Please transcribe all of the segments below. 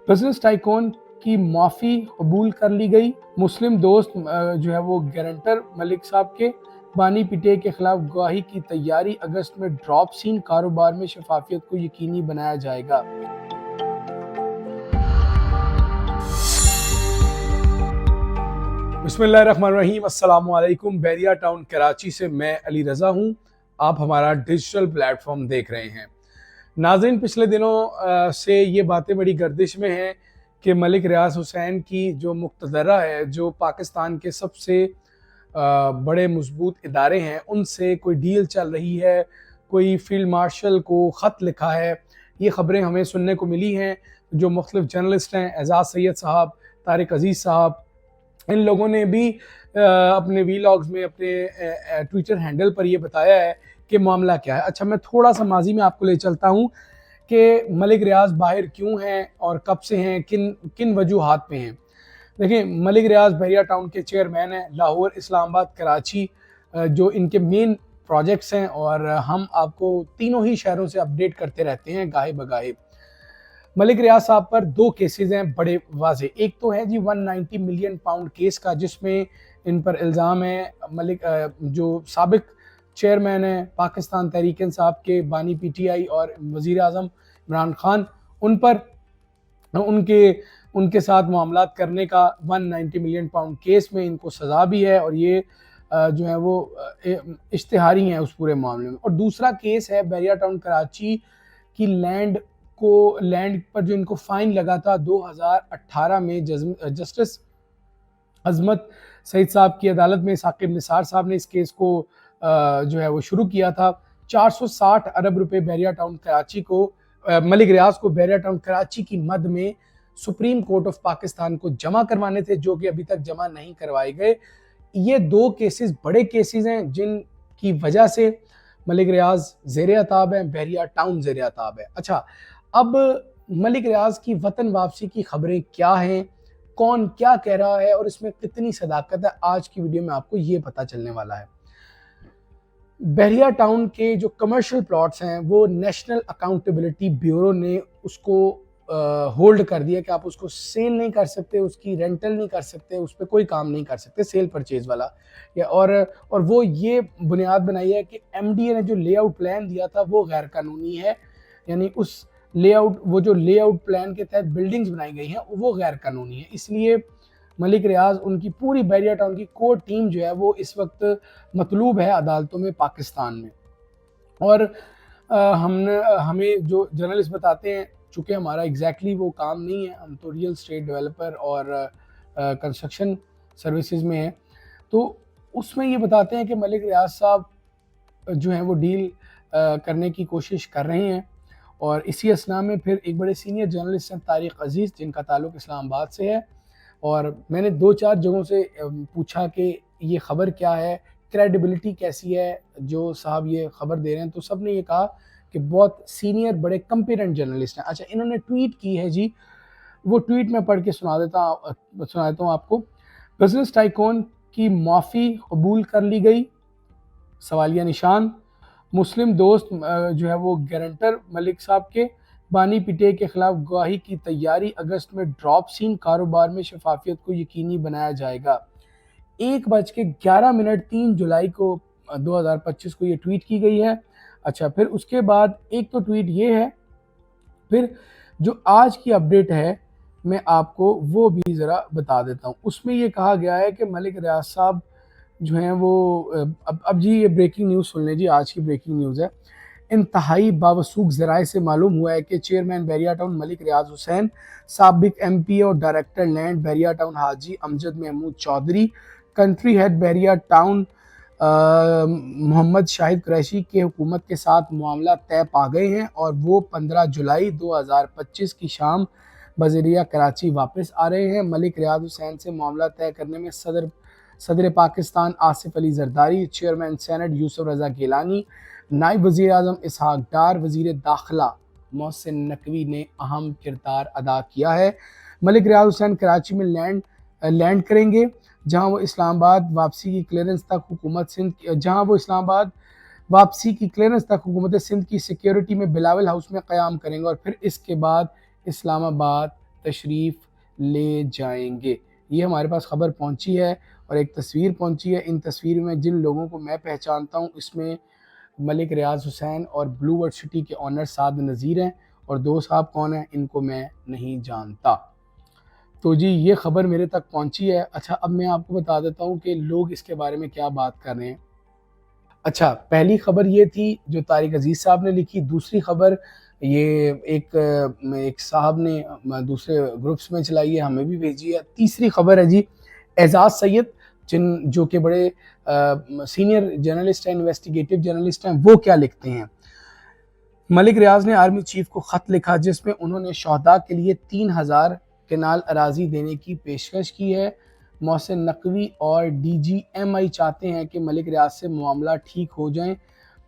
Business tycoon की माफ़ी कबूल कर ली गई। मुस्लिम दोस्त जो है वो गारंटर मलिक साहब के बानी पिटे के खिलाफ गवाही की तैयारी। अगस्त में ड्रॉप सीन कारोबार में शफाफियत को यकीनी बनाया जाएगा। बिस्मिल्लाहिर्रहमानिर्रहीम, अस्सलाम वालेकुम। बैरिया टाउन कराची से मैं अली रज़ा हूँ। आप हमारा डिजिटल प्लेटफॉर्म देख रहे हैं। नाज़रीन, पिछले दिनों से ये बातें बड़ी गर्दिश में हैं कि मलिक रियाज हुसैन की जो मुक़्तदरा है, जो पाकिस्तान के सबसे बड़े मजबूत इदारे हैं, उनसे कोई डील चल रही है, कोई फील्ड मार्शल को ख़त लिखा है। ये ख़बरें हमें सुनने को मिली हैं। जो मुख्तलिफ जर्नलिस्ट हैं, एजाज़ सैयद साहब, तारिक अजीज़ साहब, इन लोगों ने भी अपने वीलॉग्स में, अपने ट्विटर हैंडल पर ये बताया है कि मामला क्या है। अच्छा, मैं थोड़ा सा माजी में आपको ले चलता हूँ कि मलिक रियाज बाहर क्यों हैं और कब से हैं, किन किन वजूहात पे हैं। देखिए, मलिक रियाज बैरिया टाउन के चेयरमैन हैं। लाहौर, इस्लामाबाद, कराची जो इनके मेन प्रोजेक्ट्स हैं, और हम आपको तीनों ही शहरों से अपडेट करते रहते हैं गाहे बगाहे। मलिक रियाज साहब पर दो केसेस हैं बड़े वाजे। एक तो है जी 190 मिलियन पाउंड केस का, जिसमें इन पर इल्ज़ाम है मलिक जो साबिक चेयरमैन है पाकिस्तान तहरीक इंसाफ के, बानी पीटीआई और वज़ीर आज़म इमरान खान, उन पर उनके उनके साथ मामलात करने का 190 मिलियन पाउंड केस में इनको सज़ा भी है, और ये जो है वो इश्तिहारी हैं उस पूरे मामले में। और दूसरा केस है बैरिया टाउन कराची की लैंड पर जो इनको फाइन लगा था 2018 में। जस्टिस अजमत सईद साहब की अदालत में साकिब निसार साहब ने इस केस को जो है वो शुरू किया था। 460 अरब रुपए बैरिया टाउन कराची को, मलिक रियाज को बैरिया टाउन कराची की मद में सुप्रीम कोर्ट ऑफ पाकिस्तान को जमा करवाने थे, जो कि अभी तक जमा नहीं करवाए गए। ये दो केसेस बड़े केसेस हैं जिनकी वजह से मलिक रियाज ज़ेर अताब है, बैरिया टाउन ज़ेर अताब है। अच्छा, अब मलिक रियाज की वतन वापसी की खबरें क्या हैं, कौन क्या कह रहा है और इसमें कितनी सदाकत है, आज की वीडियो में आपको ये पता चलने वाला है। बैरिया टाउन के जो कमर्शियल प्लॉट्स हैं वो नेशनल अकाउंटेबिलिटी ब्यूरो ने उसको होल्ड कर दिया कि आप उसको सेल नहीं कर सकते, उसकी रेंटल नहीं कर सकते, उस पर कोई काम नहीं कर सकते, सेल परचेज वाला। या और वो ये बुनियाद बनाई है कि एमडीए ने जो लेआउट प्लान दिया था वो गैर कानूनी है। यानी उस वो जो लेआउट प्लान के तहत बिल्डिंग्स बनाई गई हैं वो गैर कानूनी है। इसलिए मलिक रियाज, उनकी पूरी बैरिया टाउन की कोर टीम जो है वो इस वक्त मतलूब है अदालतों में पाकिस्तान में। और हमें जो जर्नलिस्ट बताते हैं, चूँकि हमारा एग्जैक्टली वो काम नहीं है, हम तो रियल एस्टेट डेवलपर और कंस्ट्रक्शन सर्विसेज में हैं, तो उसमें ये बताते हैं कि मलिक रियाज साहब जो हैं वो डील करने की कोशिश कर रहे हैं। और इसी असना में फिर एक बड़े सीनियर जर्नलिस्ट हैं तारिक अजीज़, जिनका ताल्लुक़ इस्लामाबाद से है, और मैंने 2-4 जगहों से पूछा कि ये ख़बर क्या है, क्रेडिबिलिटी कैसी है जो साहब ये ख़बर दे रहे हैं, तो सब ने ये कहा कि बहुत सीनियर बड़े कंपिटेंट जर्नलिस्ट हैं। अच्छा, इन्होंने ट्वीट की है जी, वो ट्वीट मैं पढ़ के सुना देता हूँ आपको। बिजनेस टाइकून की माफ़ी कबूल कर ली गई, सवालिया निशान। मुस्लिम दोस्त जो है वो गारंटर मलिक साहब के बानी पिटे के खिलाफ गवाही की तैयारी। अगस्त में ड्रॉप सीन कारोबार में शफाफियत को यकीनी बनाया जाएगा। 1:11 3 जुलाई को 2025 को ये ट्वीट की गई है। अच्छा, फिर उसके बाद एक तो ट्वीट ये है, फिर जो आज की अपडेट है मैं आपको वो भी ज़रा बता देता हूँ। उसमें ये कहा गया है कि मलिक रियाज साहब जो हैं वो अब जी ये ब्रेकिंग न्यूज़ सुन लें जी, आज की ब्रेकिंग न्यूज़ है। इंतहाई बावसूख ज़राए से मालूम हुआ है कि चेयरमैन बैरिया टाउन मलिक रियाज हुसैन, साबिक एमपी और director land Bahria Town Haji Amjad Mahmood Chaudhry, country head Bahria Town Mohammad Shahid Qureshi के हुकूमत के साथ मामला तय पा गए हैं, और वो 15 जुलाई 2025 की शाम बजरिया कराची वापस आ रहे हैं। मलिक रियाज हुसैन से मामला तय करने में सदर पाकिस्तान आसिफ अली जरदारी, चेयरमैन सेनेट यूसुफ रज़ा गिलानी, नायब वज़ीर आज़म इसहाक डार, वज़ीर दाखिला मोहसिन नकवी ने अहम किरदार अदा किया है। मलिक रियाज हुसैन कराची में लैंड करेंगे, जहां वो इस्लामाबाद वापसी की क्लियरेंस तक हुकूमत सिंध की सिक्योरिटी में बिलावल हाउस में क़याम करेंगे, और फिर इसके बाद इस्लामाबाद तशरीफ़ ले जाएंगे। ये हमारे पास ख़बर पहुंची है और एक तस्वीर पहुंची है। इन तस्वीर में जिन लोगों को मैं पहचानता हूं, इसमें मलिक रियाज हुसैन और ब्लू वर्ड सिटी के ऑनर साद नज़ीर हैं, और दो साहब कौन हैं इनको मैं नहीं जानता। तो जी ये ख़बर मेरे तक पहुंची है। अच्छा, अब मैं आपको बता देता हूं कि लोग इसके बारे में क्या बात कर रहे हैं। अच्छा, पहली खबर ये थी जो तारिक अजीज़ साहब ने लिखी। दूसरी खबर ये एक साहब ने दूसरे ग्रुप्स में चलाई है, हमें भी भेजी है। तीसरी खबर है जी एजाज सैयद, जो कि बड़े सीनियर जर्नलिस्ट हैं, इन्वेस्टिगेटिव जर्नलिस्ट हैं, वो क्या लिखते हैं। मलिक रियाज ने आर्मी चीफ को ख़त लिखा जिसमें उन्होंने शहदा के लिए 3000 केनाल अराजी देने की पेशकश की है। मोहसिन नकवी और DGMI चाहते हैं कि मलिक रियाज से मामला ठीक हो जाएं।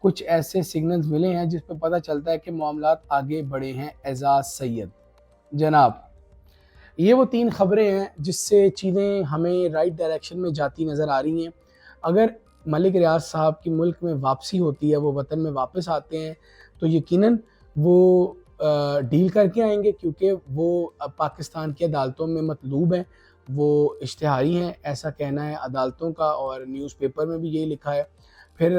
कुछ ऐसे सिग्नल्स मिले हैं जिस पर पता चलता है कि मामलात आगे बढ़े हैं। एजाज सैयद जनाब, ये वो 3 खबरें हैं जिससे चीज़ें हमें राइट डायरेक्शन में जाती नज़र आ रही हैं। अगर मलिक रियाज साहब की मुल्क में वापसी होती है, वो वतन में वापस आते हैं, तो यकीनन वो डील करके आएंगे, क्योंकि वो पाकिस्तान की अदालतों में मतलूब हैं, वो इश्तिहारी हैं, ऐसा कहना है अदालतों का, और न्यूज़पेपर में भी यही लिखा है। फिर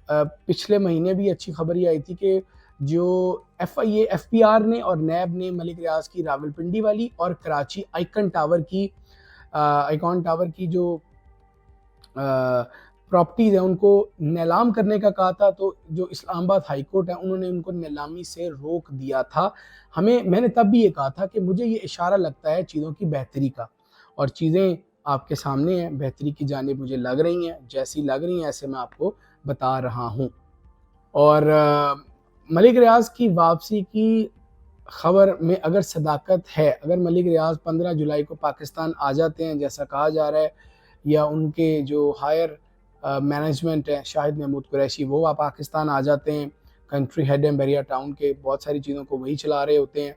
पिछले महीने भी अच्छी खबर ये आई थी कि जो FIA FPR ने और नैब ने मलिक रियाज की रावलपिंडी वाली और कराची आइकन टावर की जो प्रॉपर्टीज़ है उनको नीलाम करने का कहा था, तो जो इस्लामाबाद हाई कोर्ट है उन्होंने उनको नीलामी से रोक दिया था। मैंने तब भी ये कहा था कि मुझे ये इशारा लगता है चीज़ों की बेहतरी का, और चीज़ें आपके सामने हैं, बेहतरी की जानिब मुझे लग रही हैं। जैसी लग रही हैं ऐसे मैं आपको बता रहा हूँ। और मलिक रियाज की वापसी की खबर में अगर सदाकत है, अगर मलिक रियाज 15 जुलाई को पाकिस्तान आ जाते हैं जैसा कहा जा रहा है, या उनके जो हायर मैनेजमेंट है शाहिद महमूद कुरैशी वो पाकिस्तान आ जाते हैं, कंट्री हेड हैं बैरिया टाउन के, बहुत सारी चीज़ों को वही चला रहे होते हैं,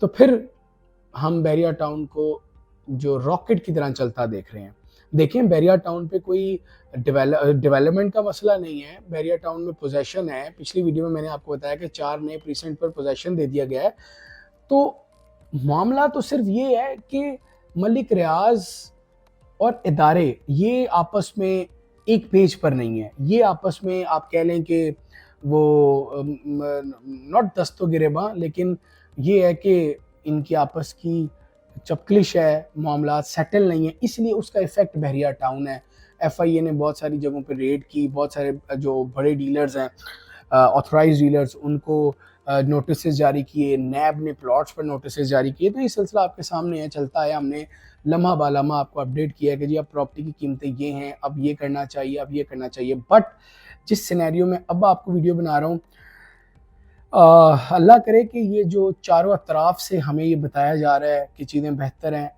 तो फिर हम बैरिया टाउन को जो रॉकेट की तरह चलता देख रहे हैं। देखें, बैरिया टाउन पे कोई डेवलपमेंट का मसला नहीं है, बैरिया टाउन में पोजेशन है। पिछली वीडियो में मैंने आपको बताया कि 4 नए प्रीसेंट पर पोजेशन दे दिया गया है। तो मामला तो सिर्फ ये है कि मलिक रियाज और इदारे ये आपस में एक पेज पर नहीं है। ये आपस में आप कह लें कि वो नॉट दस्तो गिरेबा, लेकिन ये है कि इनकी आपस की चपकलिश है, मामला सेटल नहीं है, इसलिए उसका इफेक्ट बहरिया टाउन है। FIA ने बहुत सारी जगहों पर रेड की, बहुत सारे जो बड़े डीलर्स हैं, ऑथराइज डीलर्स, उनको नोटिस जारी किए, नैब ने प्लॉट्स पर नोटिस जारी किए। तो ये सिलसिला आपके सामने है, चलता है। हमने लम्हा बालम्हा आपको अपडेट किया है कि जी अब प्रॉपर्टी की कीमतें ये हैं, अब ये करना चाहिए, अब ये करना चाहिए। बट जिस सिनेरियो में अब आपको वीडियो बना रहा हूँ, अल्लाह करे कि ये जो चारों अतराफ से हमें ये बताया जा रहा है कि चीज़ें बेहतर हैं,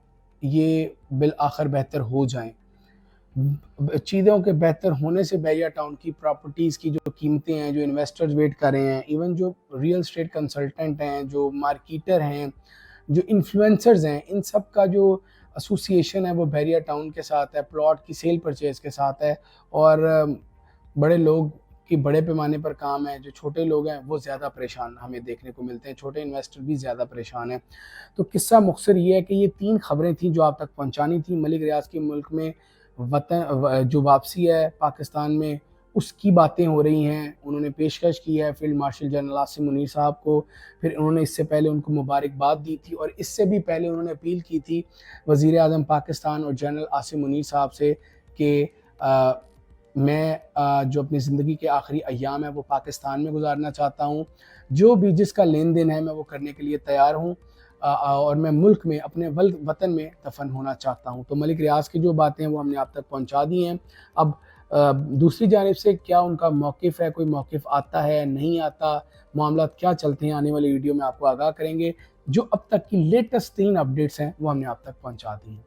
ये बिल आखिर बेहतर हो जाएं। चीज़ों के बेहतर होने से बैरिया टाउन की प्रॉपर्टीज़ की जो कीमतें हैं, जो इन्वेस्टर्स वेट कर रहे हैं, इवन जो रियल स्टेट कंसल्टेंट हैं, जो मार्केटर हैं, जो इन्फ्लुएंसर्स हैं, इन सब का जो एसोसिएशन है वो बैरिया टाउन के साथ है, प्लॉट की सेल परचेज़ के साथ है। और बड़े लोग की बड़े पैमाने पर काम है, जो छोटे लोग हैं वो ज़्यादा परेशान हमें देखने को मिलते हैं, छोटे इन्वेस्टर भी ज़्यादा परेशान हैं। तो किस्सा मुख्तसर ये है कि ये 3 खबरें थी जो आप तक पहुँचानी थी। मलिक रियाज की मुल्क में जो वापसी है पाकिस्तान में, उसकी बातें हो रही हैं। उन्होंने पेशकश की है field marshal general Asim Munir साहब को, फिर उन्होंने इससे पहले उनको मुबारकबाद दी थी, और इससे भी पहले उन्होंने अपील की थी वज़ीर आज़म पाकिस्तान और जनरल आसिम मुनीर साहब से कि मैं जो अपनी ज़िंदगी के आखिरी अय्याम है वो पाकिस्तान में गुजारना चाहता हूँ। जो भी जिसका लेन देन है मैं वो करने के लिए तैयार हूँ, और मैं मुल्क में अपने वतन में दफन होना चाहता हूँ। तो मलिक रियाज की जो बातें हैं वो हमने आप तक पहुँचा दी हैं। अब दूसरी जानिब से क्या उनका मौक़िफ़ है, कोई मौक़िफ़ आता है, नहीं आता, मामला क्या चलते हैं, आने वाली वीडियो में आपको आगाह करेंगे। जो अब तक की लेटेस्ट 3 अपडेट्स हैं वो हमने आप तक पहुँचा दी हैं।